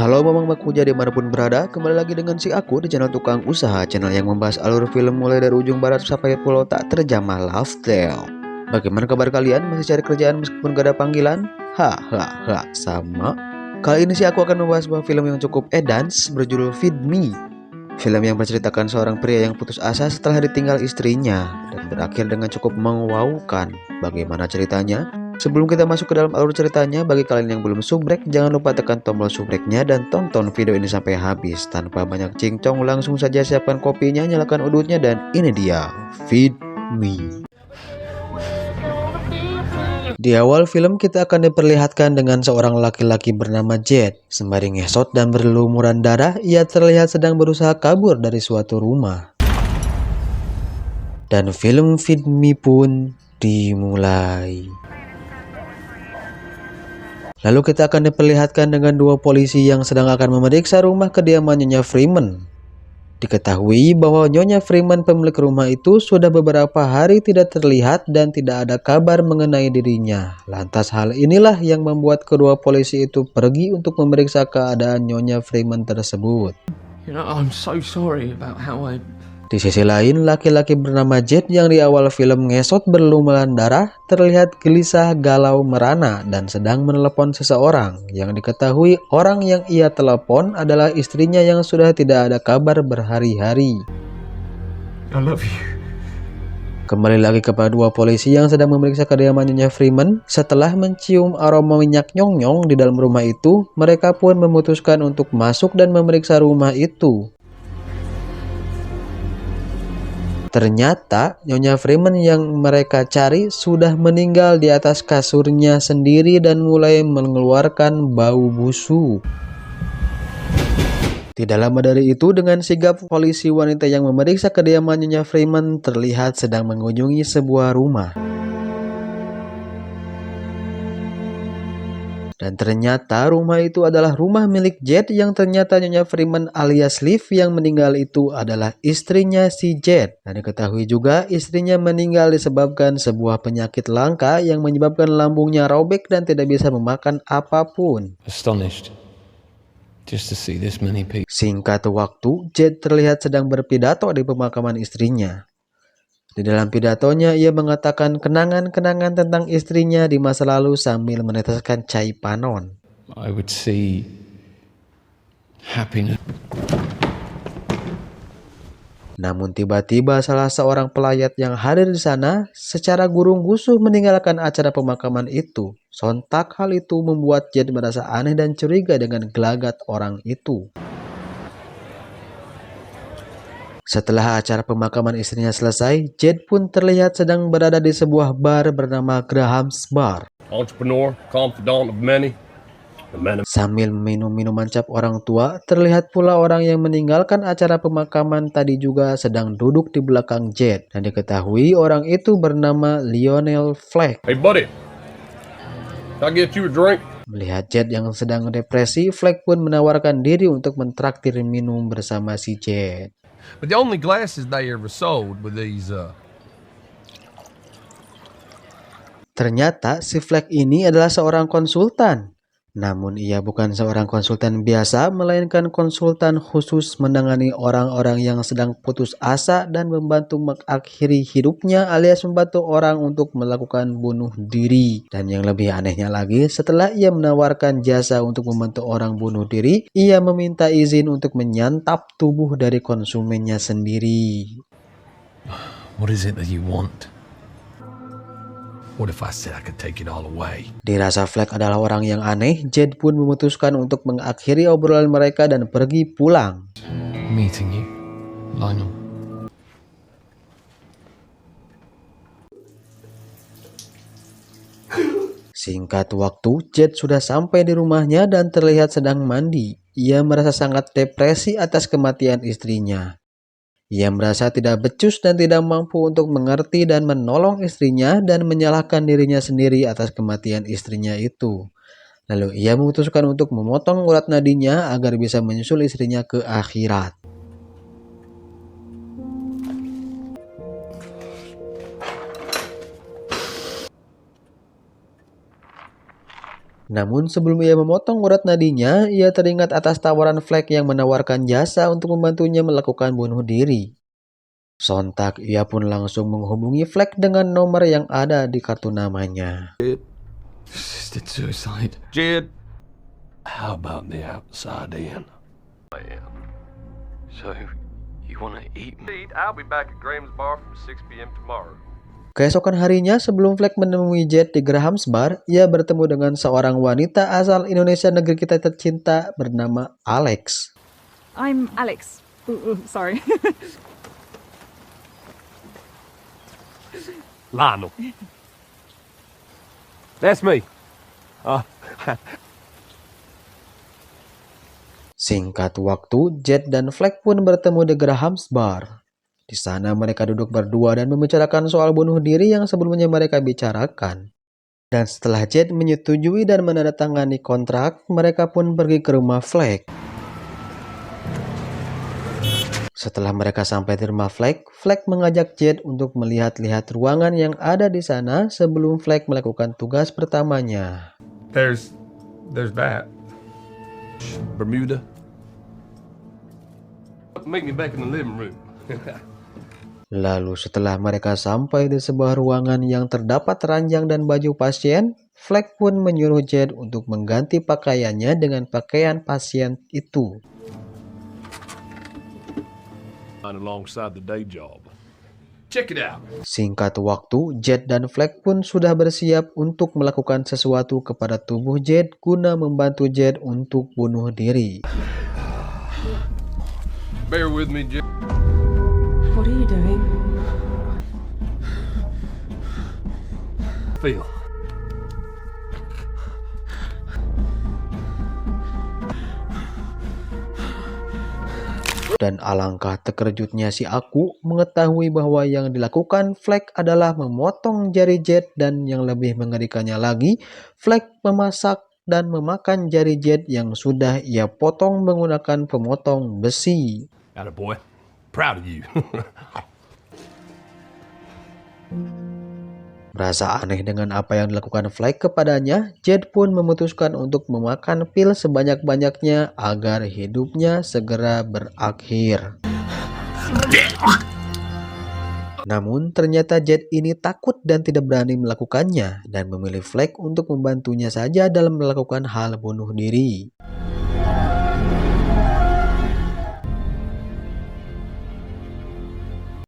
Halo Mamang Bakuja dimanapun berada, kembali lagi dengan si aku di channel Tukang Usaha, channel yang membahas alur film mulai dari ujung barat sampai pulau tak terjamah Lifestyle. Bagaimana kabar kalian? Masih cari kerjaan meskipun gak ada panggilan? Sama. Kali ini si aku akan membahas sebuah film yang cukup edans berjudul Feed Me. Film yang menceritakan seorang pria yang putus asa setelah ditinggal istrinya dan berakhir dengan cukup mewaukan. Bagaimana ceritanya? Sebelum kita masuk ke dalam alur ceritanya, bagi kalian yang belum subrek, jangan lupa tekan tombol subreknya dan tonton video ini sampai habis. Tanpa banyak cincong, langsung saja siapkan kopinya, nyalakan udutnya, dan ini dia, Feed Me. Di awal film kita akan diperlihatkan dengan seorang laki-laki bernama Jet. Sembari ngesot dan berlumuran darah, ia terlihat sedang berusaha kabur dari suatu rumah. Dan film Feed Me pun dimulai. Lalu kita akan diperlihatkan dengan dua polisi yang sedang akan memeriksa rumah kediaman Nyonya Freeman. Diketahui bahwa Nyonya Freeman pemilik rumah itu sudah beberapa hari tidak terlihat dan tidak ada kabar mengenai dirinya. Lantas hal inilah yang membuat kedua polisi itu pergi untuk memeriksa keadaan Nyonya Freeman tersebut. I'm so sorry about how I... Di sisi lain, laki-laki bernama Jet yang di awal film ngesot berlumuran darah terlihat gelisah, galau, merana dan sedang menelepon seseorang yang diketahui orang yang ia telepon adalah istrinya yang sudah tidak ada kabar berhari-hari. I love you. Kembali lagi kepada dua polisi yang sedang memeriksa kediaman Nyonya Freeman. Setelah mencium aroma minyak nyong-nyong di dalam rumah itu, mereka pun memutuskan untuk masuk dan memeriksa rumah itu. Ternyata Nyonya Freeman yang mereka cari sudah meninggal di atas kasurnya sendiri dan mulai mengeluarkan bau busuk. Tidak lama dari itu, dengan sigap polisi wanita yang memeriksa kediaman Nyonya Freeman terlihat sedang mengunjungi sebuah rumah. Dan ternyata rumah itu adalah rumah milik Jet yang ternyata Nyonya Freeman alias Liv yang meninggal itu adalah istrinya si Jet. Dan diketahui juga istrinya meninggal disebabkan sebuah penyakit langka yang menyebabkan lambungnya robek dan tidak bisa memakan apapun. Astonished just to see this many people. Singkat waktu, Jet terlihat sedang berpidato di pemakaman istrinya. Di dalam pidatonya, ia mengatakan kenangan-kenangan tentang istrinya di masa lalu sambil meneteskan cai panon. I would see happiness. Namun tiba-tiba salah seorang pelayat yang hadir di sana secara gurung-gusuh meninggalkan acara pemakaman itu. Sontak hal itu membuat Jet merasa aneh dan curiga dengan gelagat orang itu. Setelah acara pemakaman istrinya selesai, Jet pun terlihat sedang berada di sebuah bar bernama Graham's Bar. Entrepreneur, confidant of many, the man of... Sambil minum minuman cap orang tua, terlihat pula orang yang meninggalkan acara pemakaman tadi juga sedang duduk di belakang Jet. Dan diketahui orang itu bernama Lionel Fleck. Hey buddy, can I get you a drink? Melihat Jet yang sedang depresi, Fleck pun menawarkan diri untuk mentraktir minum bersama si Jet. But the only glasses they ever sold were these, Ternyata si Fleck ini adalah seorang konsultan. Namun ia bukan seorang konsultan biasa, melainkan konsultan khusus menangani orang-orang yang sedang putus asa dan membantu mengakhiri hidupnya alias membantu orang untuk melakukan bunuh diri. Dan yang lebih anehnya lagi, setelah ia menawarkan jasa untuk membantu orang bunuh diri, ia meminta izin untuk menyantap tubuh dari konsumennya sendiri. What is it that you want? What if I said I could take it all away? Dirasa Fleck adalah orang yang aneh, Jet pun memutuskan untuk mengakhiri obrolan mereka dan pergi pulang. Meeting you, Lionel. Singkat waktu, Jet sudah sampai di rumahnya dan terlihat sedang mandi. Ia merasa sangat depresi atas kematian istrinya. Ia merasa tidak becus dan tidak mampu untuk mengerti dan menolong istrinya dan menyalahkan dirinya sendiri atas kematian istrinya itu. Lalu ia memutuskan untuk memotong urat nadinya agar bisa menyusul istrinya ke akhirat. Namun sebelum ia memotong urat nadinya, ia teringat atas tawaran Fleck yang menawarkan jasa untuk membantunya melakukan bunuh diri. Sontak ia pun langsung menghubungi Fleck dengan nomor yang ada di kartu namanya. Assisted suicide. Jed, How about the outside in? So, you want to eat me? I'll be back at Graham's bar from 6 p.m. tomorrow. Keesokan harinya, sebelum Fleck menemui Jed di Graham's Bar, ia bertemu dengan seorang wanita asal Indonesia negeri kita tercinta bernama Alex. I'm Alex. Sorry. Lionel. That's me. Singkat waktu, Jed dan Fleck pun bertemu di Graham's Bar. Di sana mereka duduk berdua dan membicarakan soal bunuh diri yang sebelumnya mereka bicarakan. Dan setelah Jed menyetujui dan menandatangani kontrak, mereka pun pergi ke rumah Fleck. Setelah mereka sampai di rumah Fleck, Fleck mengajak Jed untuk melihat-lihat ruangan yang ada di sana sebelum Fleck melakukan tugas pertamanya. There's that. Bermuda? Meet me back in the living room. Lalu setelah mereka sampai di sebuah ruangan yang terdapat ranjang dan baju pasien, Fleck pun menyuruh Jed untuk mengganti pakaiannya dengan pakaian pasien itu. Alongside the day job. Check it out. Singkat waktu, Jed dan Fleck pun sudah bersiap untuk melakukan sesuatu kepada tubuh Jed guna membantu Jed untuk bunuh diri. Bear with me, Jed. What are you doing? Feel. Dan alangkah terkejutnya si aku mengetahui bahwa yang dilakukan Fleck adalah memotong jari Jed, dan yang lebih mengerikannya lagi, Fleck memasak dan memakan jari Jed yang sudah ia potong menggunakan pemotong besi. Attaboy. Proud of you. Merasa aneh dengan apa yang dilakukan Fleck kepadanya, Jed pun memutuskan untuk memakan pil sebanyak-banyaknya agar hidupnya segera berakhir. Namun ternyata Jed ini takut dan tidak berani melakukannya dan memilih Fleck untuk membantunya saja dalam melakukan hal bunuh diri.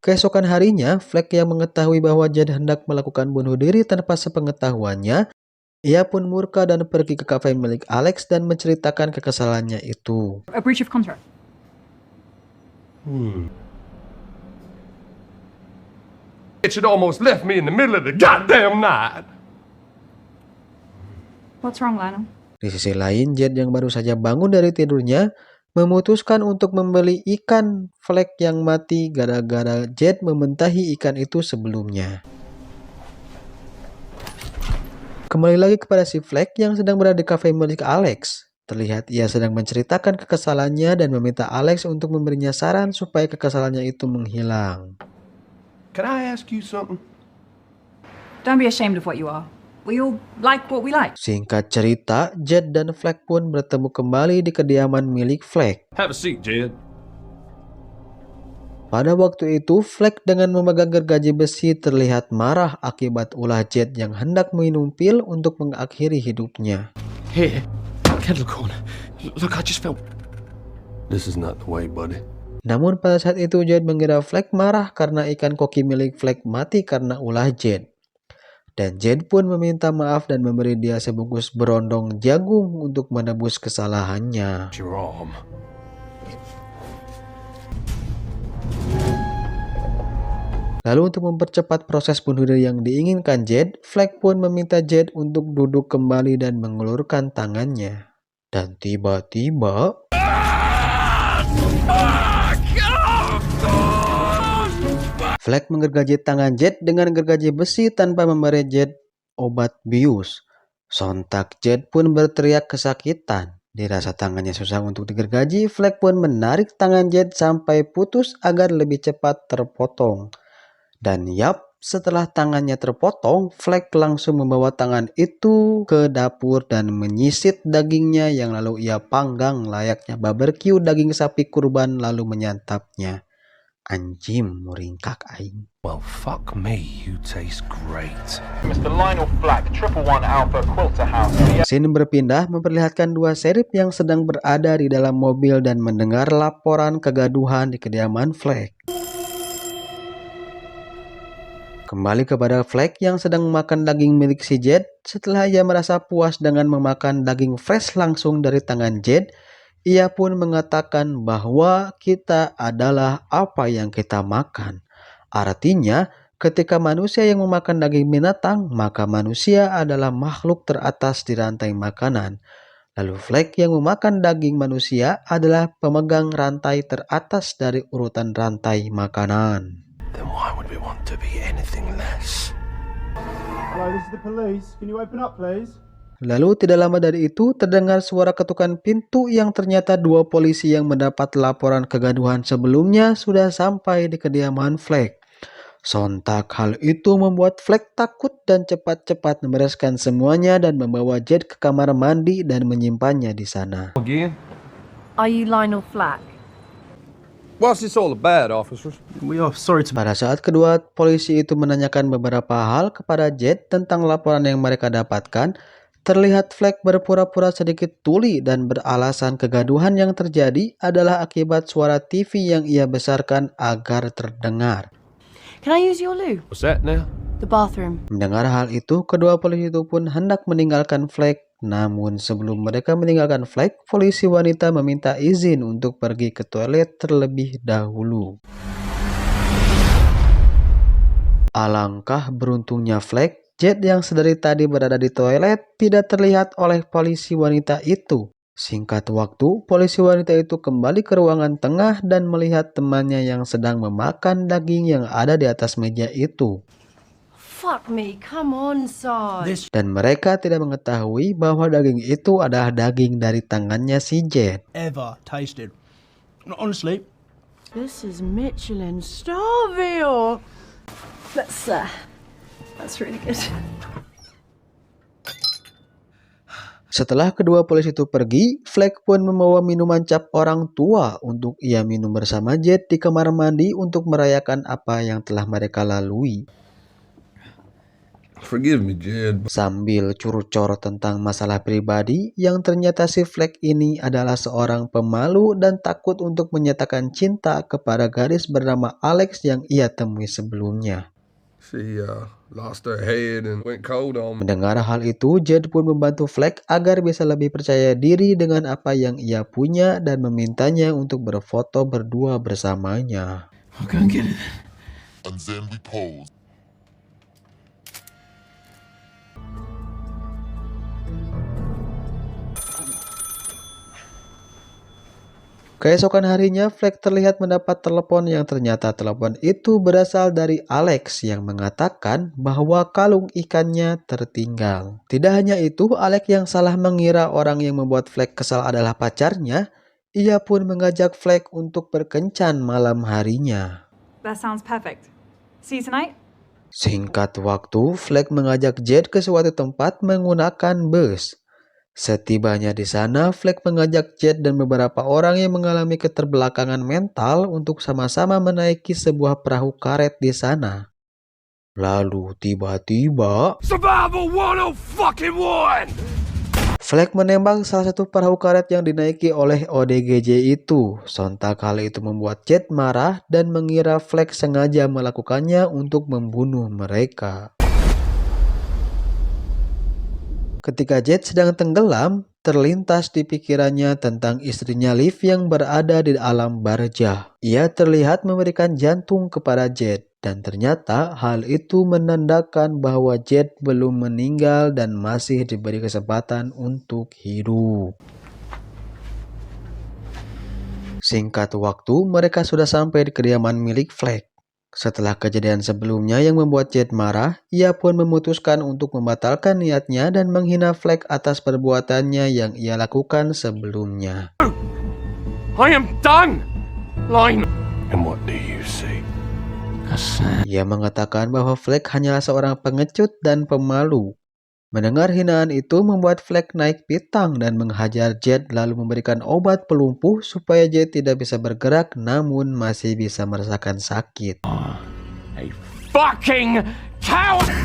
Keesokan harinya, Fleck yang mengetahui bahwa Jed hendak melakukan bunuh diri tanpa sepengetahuannya, ia pun murka dan pergi ke kafe milik Alex dan menceritakan kekesalannya itu. A breach of contract. It should almost left me in the middle of the goddamn night. What's wrong, Lionel? Di sisi lain, Jed yang baru saja bangun dari tidurnya memutuskan untuk membeli ikan Fleck yang mati gara-gara Jed mementahi ikan itu sebelumnya. Kembali lagi kepada si Fleck yang sedang berada di kafe milik Alex. Terlihat ia sedang menceritakan kekesalannya dan meminta Alex untuk memberinya saran supaya kekesalannya itu menghilang. Can I ask you something? Don't be ashamed of what you are. We all like what we like. Singkat cerita, Jed dan Fleck pun bertemu kembali di kediaman milik Fleck. Have a seat, Jed. Pada waktu itu, Fleck dengan memegang gergaji besi terlihat marah akibat ulah Jed yang hendak minum pil untuk mengakhiri hidupnya. Here. Kettle corn. Look, I just felt... This is not the way, buddy. Namun pada saat itu Jed mengira Fleck marah karena ikan koki milik Fleck mati karena ulah Jed. Dan Jed pun meminta maaf dan memberi dia sebungkus berondong jagung untuk menebus kesalahannya. Your arm. Lalu untuk mempercepat proses bunuh diri yang diinginkan Jed, Fleck pun meminta Jed untuk duduk kembali dan mengulurkan tangannya. Dan tiba-tiba... Fleck menggergaji tangan Jed dengan gergaji besi tanpa memberi Jed obat bius. Sontak Jed pun berteriak kesakitan. Dirasa tangannya susah untuk digergaji, Fleck pun menarik tangan Jed sampai putus agar lebih cepat terpotong. Dan yap, setelah tangannya terpotong, Fleck langsung membawa tangan itu ke dapur dan menyisit dagingnya yang lalu ia panggang layaknya barbeque daging sapi kurban lalu menyantapnya. Anjim, muringkak aing. Well, fuck me, you taste great. Mr. Lionel Flack, 111 Alpha Quilter House. Scene berpindah memperlihatkan dua sheriff yang sedang berada di dalam mobil dan mendengar laporan kegaduhan di kediaman Fleck. Kembali kepada Fleck yang sedang memakan daging milik si Jed. Setelah ia merasa puas dengan memakan daging fresh langsung dari tangan Jed, ia pun mengatakan bahwa kita adalah apa yang kita makan. Artinya, ketika manusia yang memakan daging binatang, maka manusia adalah makhluk teratas di rantai makanan. Lalu Fleck yang memakan daging manusia adalah pemegang rantai teratas dari urutan rantai makanan. Then why would we want to be anything less? Hello, this is the police. Can you open up, please? Lalu tidak lama dari itu terdengar suara ketukan pintu yang ternyata dua polisi yang mendapat laporan kegaduhan sebelumnya sudah sampai di kediaman Fleck. Sontak hal itu membuat Fleck takut dan cepat-cepat membereskan semuanya dan membawa Jed ke kamar mandi dan menyimpannya di sana. Again? Are you Lionel Flack? What's this all about, officers? We are sorry to... Pada saat kedua polisi itu menanyakan beberapa hal kepada Jed tentang laporan yang mereka dapatkan, terlihat Fleck berpura-pura sedikit tuli dan beralasan kegaduhan yang terjadi adalah akibat suara TV yang ia besarkan agar terdengar. Can I use your loo? What's that now? The bathroom. Mendengar hal itu, kedua polisi itu pun hendak meninggalkan Fleck. Namun sebelum mereka meninggalkan Fleck, polisi wanita meminta izin untuk pergi ke toilet terlebih dahulu. Alangkah beruntungnya Fleck, Jed yang sedari tadi berada di toilet tidak terlihat oleh polisi wanita itu. Singkat waktu, polisi wanita itu kembali ke ruangan tengah dan melihat temannya yang sedang memakan daging yang ada di atas meja itu. Fuck me, come on, Sarge. Dan mereka tidak mengetahui bahwa daging itu adalah daging dari tangannya si Jed. Ever tasted. No, honestly, This is Michelin Starville. That's really good. Setelah kedua polisi itu pergi, Fleck pun membawa minuman cap orang tua untuk ia minum bersama Jed di kamar mandi untuk merayakan apa yang telah mereka lalui. Forgive me, Jed. Sambil curcol tentang masalah pribadi yang ternyata si Fleck ini adalah seorang pemalu dan takut untuk menyatakan cinta kepada gadis bernama Alex yang ia temui sebelumnya. She lost her head and went cold on me. Mendengar hal itu, Jed pun membantu Fleck agar bisa lebih percaya diri dengan apa yang ia punya dan memintanya untuk berfoto berdua bersamanya. I'll go and get it. And then we pose. Keesokan harinya, Fleck terlihat mendapat telepon yang ternyata telepon itu berasal dari Alex yang mengatakan bahwa kalung ikannya tertinggal. Tidak hanya itu, Alex yang salah mengira orang yang membuat Fleck kesal adalah pacarnya, ia pun mengajak Fleck untuk berkencan malam harinya. That sounds perfect. See you tonight? Singkat waktu, Fleck mengajak Jed ke suatu tempat menggunakan bus. Setibanya di sana, Fleck mengajak Jed dan beberapa orang yang mengalami keterbelakangan mental untuk sama-sama menaiki sebuah perahu karet di sana. Lalu tiba-tiba, Survival 101! Fleck menembak salah satu perahu karet yang dinaiki oleh ODGJ itu. Sontak hal itu membuat Jed marah dan mengira Fleck sengaja melakukannya untuk membunuh mereka. Ketika Jed sedang tenggelam, terlintas di pikirannya tentang istrinya Liv yang berada di alam barzah. Ia terlihat memberikan jantung kepada Jed, dan ternyata hal itu menandakan bahwa Jed belum meninggal dan masih diberi kesempatan untuk hidup. Singkat waktu, mereka sudah sampai di kediaman milik Fleck. Setelah kejadian sebelumnya yang membuat Jed marah, ia pun memutuskan untuk membatalkan niatnya dan menghina Fleck atas perbuatannya yang ia lakukan sebelumnya. I am done! Lionel! And what do you see? Ia mengatakan bahwa Fleck hanyalah seorang pengecut dan pemalu. Mendengar hinaan itu membuat Fleck naik pitam dan menghajar Jed lalu memberikan obat pelumpuh supaya Jed tidak bisa bergerak namun masih bisa merasakan sakit. Fucking coward!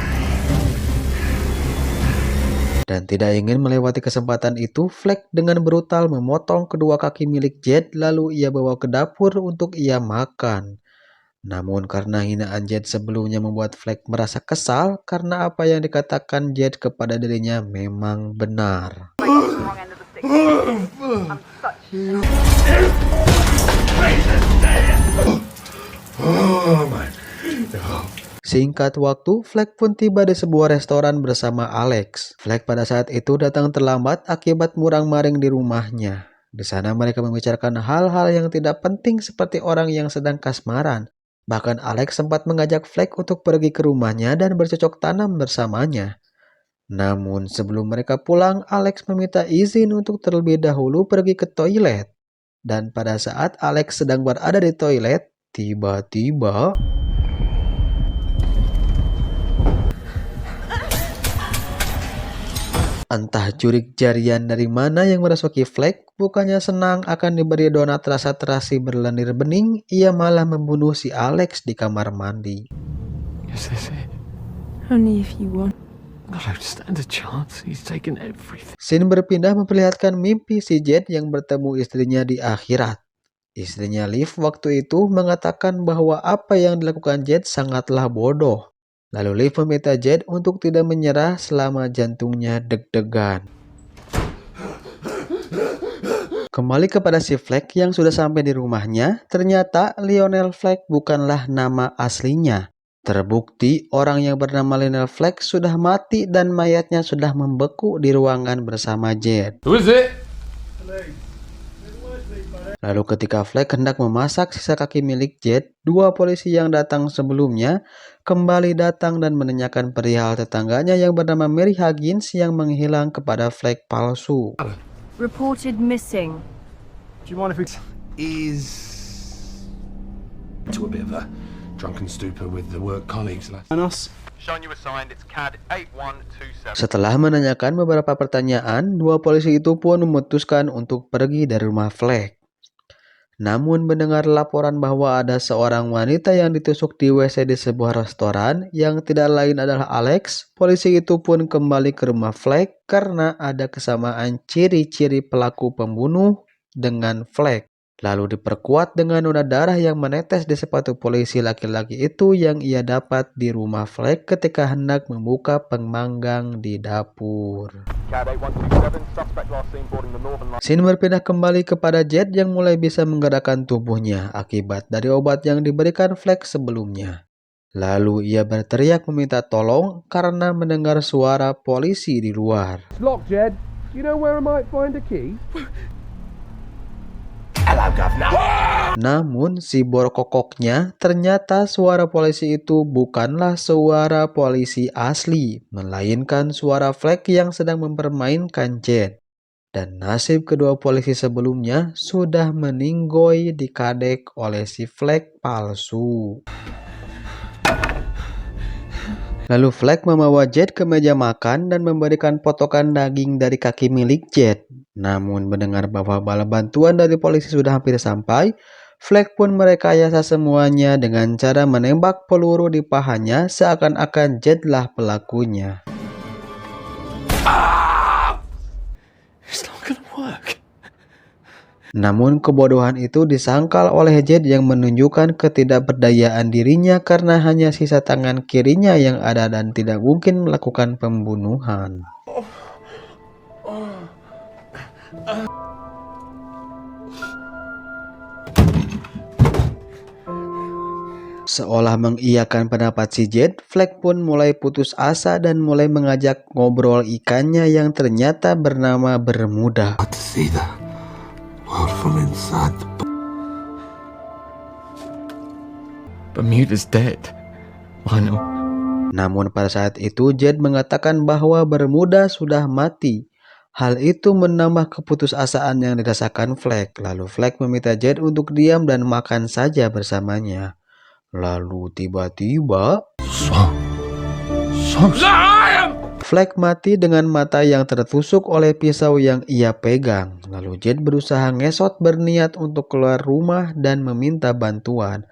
Dan tidak ingin melewati kesempatan itu, Fleck dengan brutal memotong kedua kaki milik Jed lalu ia bawa ke dapur untuk ia makan. Namun karena hinaan Jed sebelumnya membuat Fleck merasa kesal karena apa yang dikatakan Jed kepada dirinya memang benar. Singkat waktu, Fleck pun tiba di sebuah restoran bersama Alex. Fleck pada saat itu datang terlambat akibat murang-maring di rumahnya. Di sana mereka membicarakan hal-hal yang tidak penting seperti orang yang sedang kasmaran. Bahkan Alex sempat mengajak Fleck untuk pergi ke rumahnya dan bercocok tanam bersamanya. Namun sebelum mereka pulang, Alex meminta izin untuk terlebih dahulu pergi ke toilet. Dan pada saat Alex sedang berada di toilet, tiba-tiba entah jurik jarian dari mana yang merasuki Fleck, bukannya senang akan diberi donat rasa terasi berlendir bening, ia malah membunuh si Alex di kamar mandi. Is this it? Only if you want. I don't stand a chance. He's taken everything. Scene berpindah memperlihatkan mimpi si Jed yang bertemu istrinya di akhirat. Istrinya Liv waktu itu mengatakan bahwa apa yang dilakukan Jed sangatlah bodoh. Lalu Liv meminta Jed untuk tidak menyerah selama jantungnya deg-degan. Kembali kepada si Fleck yang sudah sampai di rumahnya, ternyata Lionel Fleck bukanlah nama aslinya. Terbukti orang yang bernama Lionel Fleck sudah mati dan mayatnya sudah membeku di ruangan bersama Jed. Who is it? Lalu ketika Fleck hendak memasak sisa kaki milik Jed, dua polisi yang datang sebelumnya kembali datang dan menanyakan perihal tetangganya yang bernama Mary Huggins yang menghilang kepada Fleck palsu. Reported missing. Do you mind if we... Is to a bit of a drunken stupor with the work colleagues. And us? Showing you assigned, it's CAD 8127. Setelah menanyakan beberapa pertanyaan, dua polisi itu pun memutuskan untuk pergi dari rumah Fleck. Namun mendengar laporan bahwa ada seorang wanita yang ditusuk di WC di sebuah restoran yang tidak lain adalah Alex, polisi itu pun kembali ke rumah Fleck karena ada kesamaan ciri-ciri pelaku pembunuh dengan Fleck. Lalu diperkuat dengan noda darah yang menetes di sepatu polisi laki-laki itu yang ia dapat di rumah Fleck ketika hendak membuka pemanggang di dapur. CAD 8127, suspect last seen boarding the Northern Line. Scene berpindah kembali kepada Jed yang mulai bisa menggerakkan tubuhnya akibat dari obat yang diberikan Fleck sebelumnya. Lalu ia berteriak meminta tolong karena mendengar suara polisi di luar. It's locked, Jed. Do you know where I might find a key? Namun si borkokoknya ternyata suara polisi itu bukanlah suara polisi asli, melainkan suara Fleck yang sedang mempermainkan Jed. Dan nasib kedua polisi sebelumnya sudah meninggoy dikadek oleh si Fleck palsu. Lalu Fleck membawa Jed ke meja makan dan memberikan potongan daging dari kaki milik Jed. Namun mendengar bahwa bala bantuan dari polisi sudah hampir sampai, Fleck pun merekayasa semuanya dengan cara menembak peluru di pahanya seakan-akan Jedlah pelakunya. It's not gonna work. Namun kebodohan itu disangkal oleh Jed yang menunjukkan ketidakberdayaan dirinya karena hanya sisa tangan kirinya yang ada dan tidak mungkin melakukan pembunuhan. Seolah mengiyakan pendapat si Jed, Fleck pun mulai putus asa dan mulai mengajak ngobrol ikannya yang ternyata bernama Bermuda. To see the world from inside the Bermuda's dead. Lionel. Namun pada saat itu Jed mengatakan bahwa Bermuda sudah mati. Hal itu menambah keputusasaan yang dirasakan Fleck. Lalu Fleck meminta Jed untuk diam dan makan saja bersamanya. Lalu tiba-tiba So Fleck mati dengan mata yang tertusuk oleh pisau yang ia pegang. Lalu Jet berusaha ngesot berniat untuk keluar rumah dan meminta bantuan.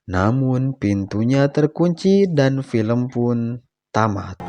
Namun pintunya terkunci dan film pun tamat.